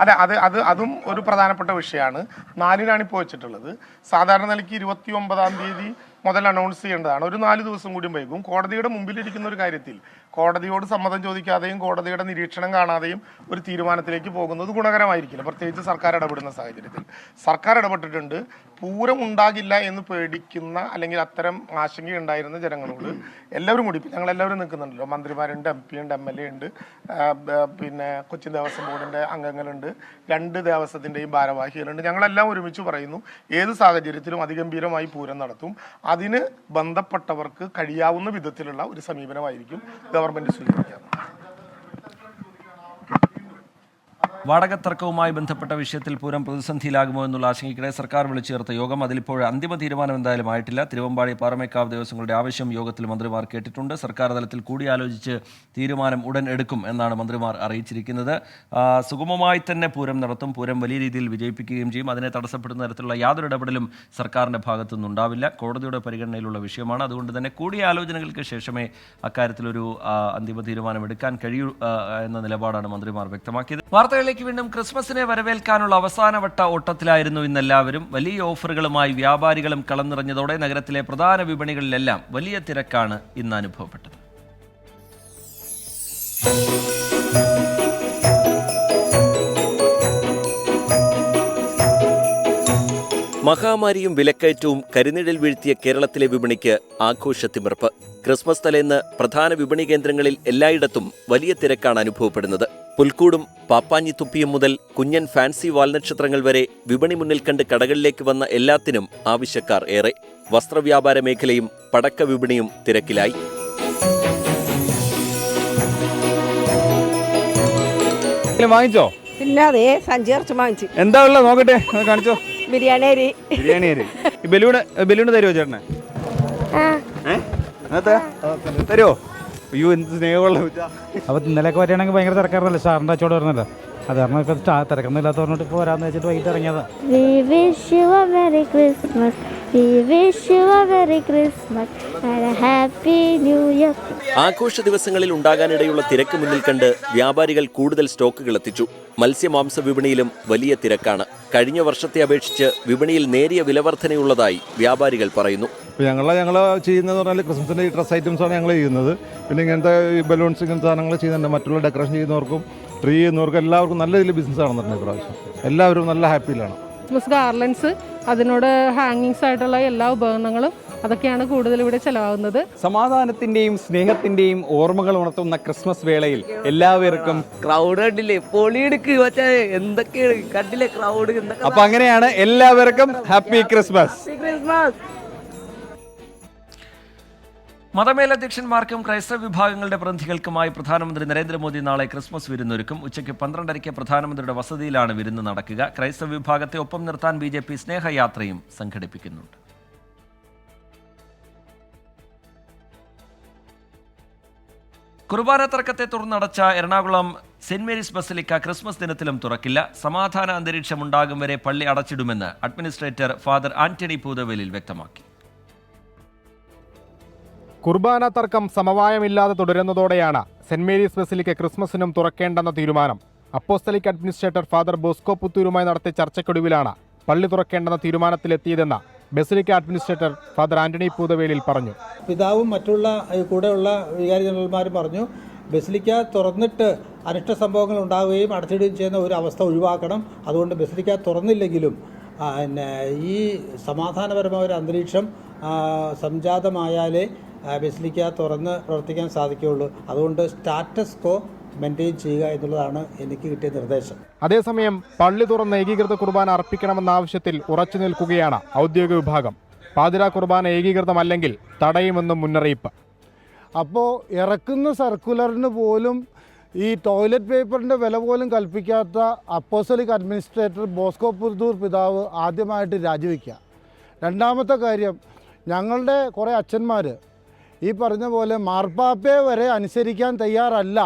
അതെ, അതും ഒരു പ്രധാനപ്പെട്ട വിഷയമാണ്. 4-നാണ് ഇപ്പോൾ വെച്ചിട്ടുള്ളത്. സാധാരണ നിലയ്ക്ക് 29-ാം തീയതി മുതൽ അനൗൺസ് ചെയ്യേണ്ടതാണ്. ഒരു 4 ദിവസം കൂടി വൈകും. കോടതിയുടെ മുമ്പിലിരിക്കുന്ന ഒരു കാര്യത്തിൽ കോടതിയോട് സമ്മതം ചോദിക്കാതെയും കോടതിയുടെ നിരീക്ഷണം കാണാതെയും ഒരു തീരുമാനത്തിലേക്ക് പോകുന്നത് ഗുണകരമായിരിക്കില്ല, പ്രത്യേകിച്ച് സർക്കാർ ഇടപെടുന്ന സാഹചര്യത്തിൽ. സർക്കാർ ഇടപെട്ടിട്ടുണ്ട്. പൂരം ഉണ്ടാകില്ല എന്ന് പേടിക്കുന്ന അല്ലെങ്കിൽ അത്തരം ആശങ്കയുണ്ടായിരുന്ന ജനങ്ങളോട് എല്ലാവരും കൂടി, ഞങ്ങളെല്ലാവരും നിൽക്കുന്നുണ്ടല്ലോ, മന്ത്രിമാരുണ്ട്, MP ഉണ്ട്, MLA ഉണ്ട്, പിന്നെ കൊച്ചിൻ ദേവസ്വം ബോർഡിൻ്റെ അംഗങ്ങളുണ്ട്, 2 ദേവസ്വത്തിൻ്റെയും ഭാരവാഹികളുണ്ട്. ഞങ്ങളെല്ലാം ഒരുമിച്ച് പറയുന്നു, ഏത് സാഹചര്യത്തിലും അതിഗംഭീരമായി പൂരം നടത്തും. അതിന് ബന്ധപ്പെട്ടവർക്ക് കഴിയാവുന്ന വിധത്തിലുള്ള ഒരു സമീപനമായിരിക്കും ഗവൺമെന്റ് സ്വീകരിക്കുക. വാടക തർക്കവുമായി ബന്ധപ്പെട്ട വിഷയത്തിൽ പൂരം പ്രതിസന്ധിയിലാകുമോ എന്നുള്ള ആശങ്കയ്ക്കിടെ സർക്കാർ വിളിച്ചു ചേർത്ത യോഗം അതിലിപ്പോൾ അന്തിമ തീരുമാനം എന്തായാലും ആയിട്ടില്ല. തിരുവമ്പാടി, പാറമേക്കാവ് ദേവസ്വങ്ങളുടെ ആവശ്യം യോഗത്തിൽ മന്ത്രിമാർ കേട്ടിട്ടുണ്ട്. സർക്കാർ തലത്തിൽ കൂടിയാലോചിച്ച് തീരുമാനം ഉടൻ എടുക്കും എന്നാണ് മന്ത്രിമാർ അറിയിച്ചിരിക്കുന്നത്. സുഗമമായി തന്നെ പൂരം നടത്തും, പൂരം വലിയ രീതിയിൽ വിജയിപ്പിക്കുകയും ചെയ്യും. അതിനെ തടസ്സപ്പെടുന്ന തരത്തിലുള്ള യാതൊരു ഇടപെടലും സർക്കാരിൻ്റെ ഭാഗത്തുനിന്ന് ഉണ്ടാവില്ല. കോടതിയുടെ പരിഗണനയിലുള്ള വിഷയമാണ്. അതുകൊണ്ട് തന്നെ കൂടിയാലോചനകൾക്ക് ശേഷമേ അക്കാര്യത്തിലൊരു അന്തിമ തീരുമാനം എടുക്കാൻ കഴിയൂ എന്ന നിലപാടാണ് മന്ത്രിമാർ വ്യക്തമാക്കിയത്. വാർത്തകളിലേക്ക് വീണ്ടും. ക്രിസ്മസിനെ വരവേൽക്കാനുള്ള അവസാനവട്ട ഓട്ടത്തിലായിരുന്നു ഇന്നെല്ലാവരും. വലിയ ഓഫറുകളുമായി വ്യാപാരികളും കളം നിറഞ്ഞതോടെ നഗരത്തിലെ പ്രധാന വിപണികളിലെല്ലാം വലിയ തിരക്കാണ് ഇന്ന് അനുഭവപ്പെട്ടത്. മഹാമാരിയും വിലക്കയറ്റവും കരിനിഴൽ വീഴ്ത്തിയ കേരളത്തിലെ വിപണിക്ക് ആഘോഷത്തിമിർപ്പ്. ക്രിസ്മസ് തലേന്ന് പ്രധാന വിപണി കേന്ദ്രങ്ങളിൽ എല്ലായിടത്തും വലിയ തിരക്കാണ് അനുഭവപ്പെടുന്നത്. പുൽക്കൂടും പാപ്പാഞ്ഞിത്തുപ്പിയും മുതൽ കുഞ്ഞൻ ഫാൻസി വാൽനക്ഷത്രങ്ങൾ വരെ വിപണി മുന്നിൽ കണ്ട് കടകളിലേക്ക് വന്ന എല്ലാത്തിനും ആവശ്യക്കാർ ഏറെ. വസ്ത്രവ്യാപാര മേഖലയും പടക്ക വിപണിയും തിരക്കിലായി. വാങ്ങിച്ചോ? പിന്നെ അതേ സഞ്ചി ഇറച്ചി വാങ്ങിച്ചു. എന്താ ഉള്ളത് നോക്കട്ടെ, കാണിച്ചോ. ബിരിയാണി അരി. ബിരിയാണി അരി. ബലൂണ് തരുമോ ചേട്ടനെ? തരുമോ? അയ്യോ എന്ത് സ്നേഹമുള്ള. അപ്പോൾ ഇന്നലെയൊക്കെ വരികയാണെങ്കിൽ ഭയങ്കര തിരക്കായിരുന്നല്ലോ, സാറിൻ്റെ അച്ചോട് വരുന്നല്ലോ. അത് കാരണം തിരക്കൊന്നുമില്ലാത്ത പറഞ്ഞിട്ട് ഇപ്പോൾ വരാമെന്ന് വെച്ചിട്ട് വൈകിട്ട് ഇറങ്ങിയതാണ്. ആഘോഷ ദിവസങ്ങളിൽ ഉണ്ടാകാനിടയുള്ള തിരക്ക് മുന്നിൽ കണ്ട് വ്യാപാരികൾ കൂടുതൽ സ്റ്റോക്കുകൾ എത്തിച്ചു. മത്സ്യമാംസ വിപണിയിലും വലിയ തിരക്കാണ്. കഴിഞ്ഞ വർഷത്തെ അപേക്ഷിച്ച് വിപണിയിൽ നേരിയ വിലവർധനയുള്ളതായി വ്യാപാരികൾ പറയുന്നു. ഞങ്ങൾ ചെയ്യുന്നതെന്ന് പറഞ്ഞാൽ ക്രിസ്മസിൻ്റെ ഈ ഡ്രസ് ഐറ്റംസാണ് ഞങ്ങൾ ചെയ്യുന്നത്. പിന്നെ ഇങ്ങനത്തെ ബലൂൺസ് ഇങ്ങനത്തെ സാധനങ്ങൾ ചെയ്യുന്നുണ്ട്. മറ്റുള്ള ഡെക്കറേഷൻ ചെയ്യുന്നവർക്കും ട്രീ ചെയ്യുന്നവർക്കും എല്ലാവർക്കും നല്ല രീതിയിൽ ബിസിനസ് നടന്നിട്ടുണ്ട് ഇപ്രാവശ്യം. എല്ലാവരും നല്ല ഹാപ്പിയിലാണ്. ക്രിസ്മസ് ഗാർലൻസ്, അതിനോട് ഹാങ്ങിങ്സ് ആയിട്ടുള്ള എല്ലാ ഉപകരണങ്ങളും അതൊക്കെയാണ് കൂടുതൽ ഇവിടെ ചെലവാകുന്നത്. സമാധാനത്തിന്റെയും സ്നേഹത്തിന്റെയും ഓർമ്മകൾ ഉണർത്തുന്ന ക്രിസ്മസ് വേളയിൽ എല്ലാവർക്കും ക്രൗഡ് കണ്ടില്ലേ, പൊളിയെടുക്ക് എന്തൊക്കെയാണ് കണ്ടില്ലേ ക്രൗഡ്. അപ്പൊ അങ്ങനെയാണ് എല്ലാവർക്കും ഹാപ്പി ക്രിസ്മസ്. മതമേലധ്യക്ഷന്മാർക്കും ക്രൈസ്തവ വിഭാഗങ്ങളുടെ പ്രതിനിധികൾക്കുമായി പ്രധാനമന്ത്രി നരേന്ദ്രമോദി നാളെ ക്രിസ്മസ് വിരുന്നൊരുക്കും. ഉച്ചയ്ക്ക് 12:30 പ്രധാനമന്ത്രിയുടെ വസതിയിലാണ് വിരുന്ന് നടക്കുക. ക്രൈസ്തവ വിഭാഗത്തെ ഒപ്പം നിർത്താൻ BJP സ്നേഹയാത്രയും സംഘടിപ്പിക്കുന്നുണ്ട്. കുർബാന തർക്കത്തെ തുടർന്നടച്ച Ernakulam saint Mary's basilica Christmas ദിനത്തിലും തുറക്കില്ല. സമാധാന അന്തരീക്ഷമുണ്ടാകും വരെ പള്ളി അടച്ചിടുമെന്ന് അഡ്മിനിസ്ട്രേറ്റർ ഫാദർ ആന്റണി പൂതവേലിൽ വ്യക്തമാക്കി. കുർബാന തർക്കം സമവായമില്ലാതെ തുടരുന്നതോടെയാണ് സെന്റ് മേരീസ് ബസലിക്ക ക്രിസ്മസിനും തുറക്കേണ്ടെന്ന തീരുമാനം. അപ്പോസ്തലിക് അഡ്മിനിസ്ട്രേറ്റർ ഫാദർ ബോസ്കോ പുത്തൂരുമായി നടത്തിയ ചർച്ചയ്ക്കൊടുവിലാണ് പള്ളി തുറക്കേണ്ടെന്ന തീരുമാനത്തിലെത്തിയതെന്ന് basilica administrator father Antony Poothavelil പറഞ്ഞു. പിതാവും മറ്റുള്ള കൂടെയുള്ള വികാരി ജനറൽമാരും പറഞ്ഞു, ബസലിക്ക തുറന്നിട്ട് അനിഷ്ട സംഭവങ്ങൾ ഉണ്ടാവുകയും അടച്ചിടുകയും ചെയ്യുന്ന ഒരു അവസ്ഥ ഒഴിവാക്കണം. അതുകൊണ്ട് ബസലിക്ക തുറന്നില്ലെങ്കിലും ഈ സമാധാനപരമായ ഒരു അന്തരീക്ഷം സംജാതമായാലേ ബസലിക്ക തുറന്ന് പ്രവർത്തിക്കാൻ സാധിക്കുകയുള്ളൂ. അതുകൊണ്ട് സ്റ്റാറ്റസ് കോ മെയിൻറ്റെയിൻ ചെയ്യുക എന്നുള്ളതാണ് എനിക്ക് കിട്ടിയ നിർദ്ദേശം. അതേസമയം പള്ളി തുറന്ന് ഏകീകൃത കുർബാന അർപ്പിക്കണമെന്ന ആവശ്യത്തിൽ ഉറച്ചു നിൽക്കുകയാണ് ഔദ്യോഗിക വിഭാഗം. പാതിരാ കുർബാന ഏകീകൃതമല്ലെങ്കിൽ തടയുമെന്നും മുന്നറിയിപ്പ്. അപ്പോൾ ഇറക്കുന്ന സർക്കുലറിന് പോലും ഈ ടോയ്ലറ്റ് പേപ്പറിൻ്റെ വില പോലും കൽപ്പിക്കാത്ത അപ്പോസ്തലിക് അഡ്മിനിസ്ട്രേറ്റർ ബോസ്കോ പുത്തൂർ പിതാവ് ആദ്യമായിട്ട് രാജിവെക്കുക. രണ്ടാമത്തെ കാര്യം, ഞങ്ങളുടെ കുറേ അച്ഛന്മാർ ഈ പറഞ്ഞ പോലെ മാർപ്പാപ്പയെ വരെ അനുസരിക്കാൻ തയ്യാറല്ല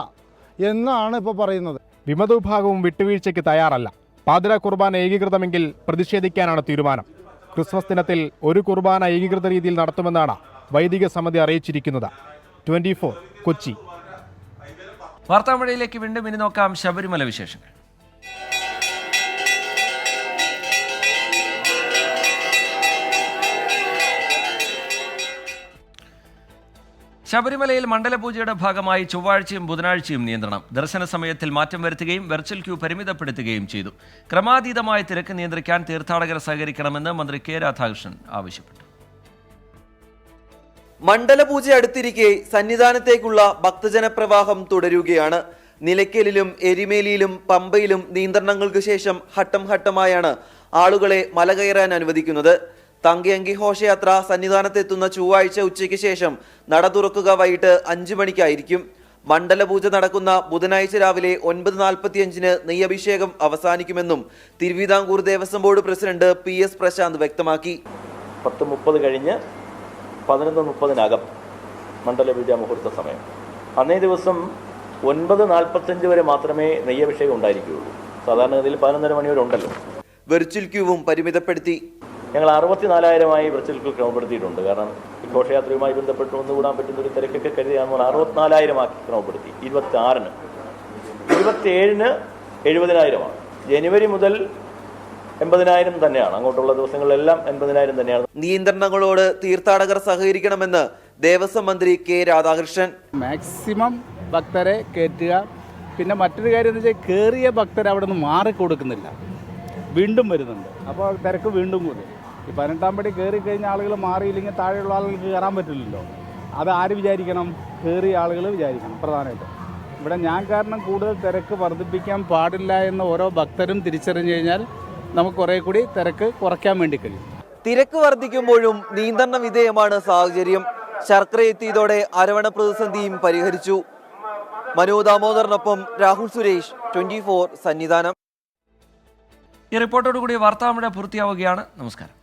എന്നാണ് ഇപ്പോൾ പറയുന്നത്. വിമത വിഭാഗവും വിട്ടുവീഴ്ചയ്ക്ക് തയ്യാറല്ല. പാതിരാ കുർബാന ഏകീകൃതമെങ്കിൽ പ്രതിഷേധിക്കാനാണ് തീരുമാനം. ക്രിസ്മസ് ദിനത്തിൽ ഒരു കുർബാന ഏകീകൃത രീതിയിൽ നടത്തുമെന്നാണ് വൈദിക സമിതി അറിയിച്ചിരിക്കുന്നത്. 24 കൊച്ചി. വാർത്താമഴയിലേക്ക് വീണ്ടും ഇനി നോക്കാം ശബരിമല വിശേഷങ്ങൾ. ശബരിമലയിൽ മണ്ഡലപൂജയുടെ ഭാഗമായി ചൊവ്വാഴ്ചയും ബുധനാഴ്ചയും നിയന്ത്രണം. ദർശന സമയത്തിൽ മാറ്റം വരുത്തുകയും വെർച്വൽ ക്യൂ പരിമിതപ്പെടുത്തുകയും ചെയ്തു. ക്രമാതീതമായ തിരക്ക് നിയന്ത്രിക്കാൻ തീർത്ഥാടകർ സഹകരിക്കണമെന്ന് മന്ത്രി കെ രാധാകൃഷ്ണൻ ആവശ്യപ്പെട്ടു. മണ്ഡലപൂജ അടുത്തിരിക്കെ സന്നിധാനത്തേക്കുള്ള ഭക്തജന പ്രവാഹം തുടരുകയാണ്. നിലയ്ക്കലിലും എരിമേലിയിലും പമ്പയിലും നിയന്ത്രണങ്ങൾക്ക് ശേഷം ഘട്ടം ഘട്ടമായാണ് ആളുകളെ മല കയറാൻ അനുവദിക്കുന്നത്. തങ്കയങ്കി ഘോഷയാത്ര സന്നിധാനത്തെത്തുന്ന ചൊവ്വാഴ്ച ഉച്ചയ്ക്ക് ശേഷം നട തുറക്കുക വൈകിട്ട് 5 മണിക്കായിരിക്കും. മണ്ഡലപൂജ നടക്കുന്ന ബുധനാഴ്ച രാവിലെ 9:45 നെയ്യഭിഷേകം അവസാനിക്കുമെന്നും Travancore Devaswom board president PS Prashanth വ്യക്തമാക്കി. 10:30 കഴിഞ്ഞ് 11:30 മണ്ഡലപൂജ മുഹൂർത്ത സമയം. അന്നേ ദിവസം 9:45 വരെ മാത്രമേ നെയ്യഭിഷേകം ഉണ്ടായിരിക്കുകയുള്ളൂ. സാധാരണഗതിയിൽ 11:30 മണി വരെ ഉണ്ടല്ലോ. വെർച്വൽ ക്യൂവും പരിമിതപ്പെടുത്തി. ഞങ്ങൾ 64,000 വെർച്വൽ ക്യൂ ക്രമപ്പെടുത്തിയിട്ടുണ്ട്. കാരണം ഈ ഘോഷയാത്രയുമായി ബന്ധപ്പെട്ട് ഒന്നുകൂടാൻ പറ്റുന്ന ഒരു തിരക്കൊക്കെ കരുതിയാണ് 64,000 ആക്കി ക്രമപ്പെടുത്തി. 26-ന് 27-ന് 70,000 ജനുവരി മുതൽ 80,000 തന്നെയാണ്. അങ്ങോട്ടുള്ള ദിവസങ്ങളിലെല്ലാം 80,000 തന്നെയാണ്. നിയന്ത്രണങ്ങളോട് തീർത്ഥാടകർ സഹകരിക്കണമെന്ന് ദേവസ്വം മന്ത്രി കെ രാധാകൃഷ്ണൻ. മാക്സിമം ഭക്തരെ കയറ്റുക. പിന്നെ മറ്റൊരു കാര്യം എന്ന് വെച്ചാൽ കയറിയ ഭക്തരെ അവിടെ നിന്ന് മാറിക്കൊടുക്കുന്നില്ല, വീണ്ടും വരുന്നുണ്ട്. അപ്പോൾ തിരക്ക് വീണ്ടും കൂടും. ഈ 18-ാം പടി കയറി കഴിഞ്ഞ ആളുകൾ മാറിയില്ലെങ്കിൽ താഴെയുള്ള ആളുകൾക്ക് കയറാൻ പറ്റില്ലല്ലോ. അത് ആര് വിചാരിക്കണം? കയറിയ ആളുകൾ വിചാരിക്കണം പ്രധാനമായിട്ടും. ഇവിടെ ഞാൻ കാരണം കൂടുതൽ തിരക്ക് വർദ്ധിപ്പിക്കാൻ പാടില്ല എന്ന് ഓരോ ഭക്തരും തിരിച്ചറിഞ്ഞു കഴിഞ്ഞാൽ നമുക്ക് കുറേ കൂടി തിരക്ക് കുറയ്ക്കാൻ വേണ്ടി കഴിയും. തിരക്ക് വർദ്ധിക്കുമ്പോഴും നിയന്ത്രണ വിധേയമാണ് സാഹചര്യം. ശർക്കര എത്തിയതോടെ അരവണ പ്രതിസന്ധിയും പരിഹരിച്ചു. മനു ദാമോദറിനൊപ്പം രാഹുൽ സുരേഷ്, 24 സന്നിധാനം. ഈ റിപ്പോർട്ടോടുകൂടി വാർത്താമഴ പൂർത്തിയാവുകയാണ്. നമസ്കാരം.